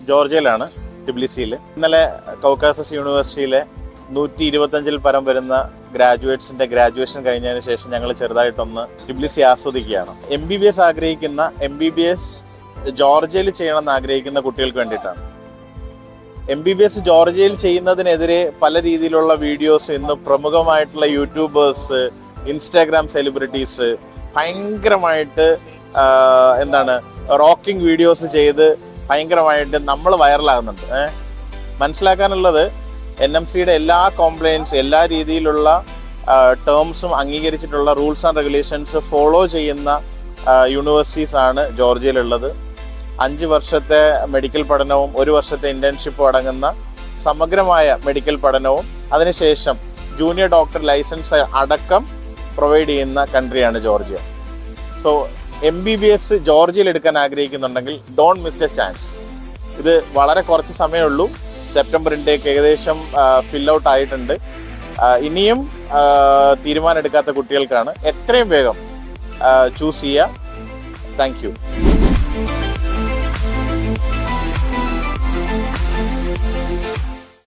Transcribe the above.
ജോർജിയയിലാണ്, ടിബ്ലിസിയിൽ. ഇന്നലെ കൗക്കാസസ് യൂണിവേഴ്സിറ്റിയിലെ 125-ൽ പരം വരുന്ന ഗ്രാജുവേറ്റ്സിൻ്റെ ഗ്രാജുവേഷൻ കഴിഞ്ഞതിന് ശേഷം ഞങ്ങൾ ചെറുതായിട്ടൊന്ന് ടിബ്ലിസി ആസ്വദിക്കുകയാണ്. MBBS ആഗ്രഹിക്കുന്ന, MBBS ജോർജിയയിൽ ചെയ്യണമെന്ന് ആഗ്രഹിക്കുന്ന കുട്ടികൾക്ക് വേണ്ടിയിട്ടാണ്. MBBS ജോർജിയയിൽ ചെയ്യുന്നതിനെതിരെ പല രീതിയിലുള്ള വീഡിയോസ് ഇന്ന് പ്രമുഖമായിട്ടുള്ള യൂട്യൂബേഴ്സ്, ഇൻസ്റ്റാഗ്രാം സെലിബ്രിറ്റീസ് ഭയങ്കരമായിട്ട് റോക്കിംഗ് വീഡിയോസ് ചെയ്ത് ഭയങ്കരമായിട്ട് നമ്മൾ വൈറലാകുന്നുണ്ട്. മനസ്സിലാക്കാനുള്ളത്, NMCയുടെ എല്ലാ കോംപ്ലയൻസ്, എല്ലാ രീതിയിലുള്ള ടേംസും അംഗീകരിച്ചിട്ടുള്ള റൂൾസ് ആൻഡ് റെഗുലേഷൻസ് ഫോളോ ചെയ്യുന്ന യൂണിവേഴ്സിറ്റീസാണ് ജോർജിയയിലുള്ളത്. 5 വർഷത്തെ മെഡിക്കൽ പഠനവും 1 വർഷത്തെ ഇൻറ്റേൺഷിപ്പും അടങ്ങുന്ന സമഗ്രമായ മെഡിക്കൽ പഠനവും അതിനുശേഷം ജൂനിയർ ഡോക്ടർ ലൈസൻസ് അടക്കം പ്രൊവൈഡ് ചെയ്യുന്ന കൺട്രിയാണ് ജോർജിയ. സോ MBBS ജോർജിയയിൽ എടുക്കാൻ ആഗ്രഹിക്കുന്നുണ്ടെങ്കിൽ ഡോണ്ട് മിസ് ദ ചാൻസ്. ഇത് വളരെ കുറച്ച് സമയമുള്ളൂ. സെപ്റ്റംബർ ഇൻടേക്ക് ഏകദേശം ഫിൽ ഔട്ട് ആയിട്ടുണ്ട്. ഇനിയും തീരുമാനം എടുക്കാത്ത കുട്ടികൾക്കാണ്. എത്രയും വേഗം ചൂസ് ചെയ്യുക. Thank you.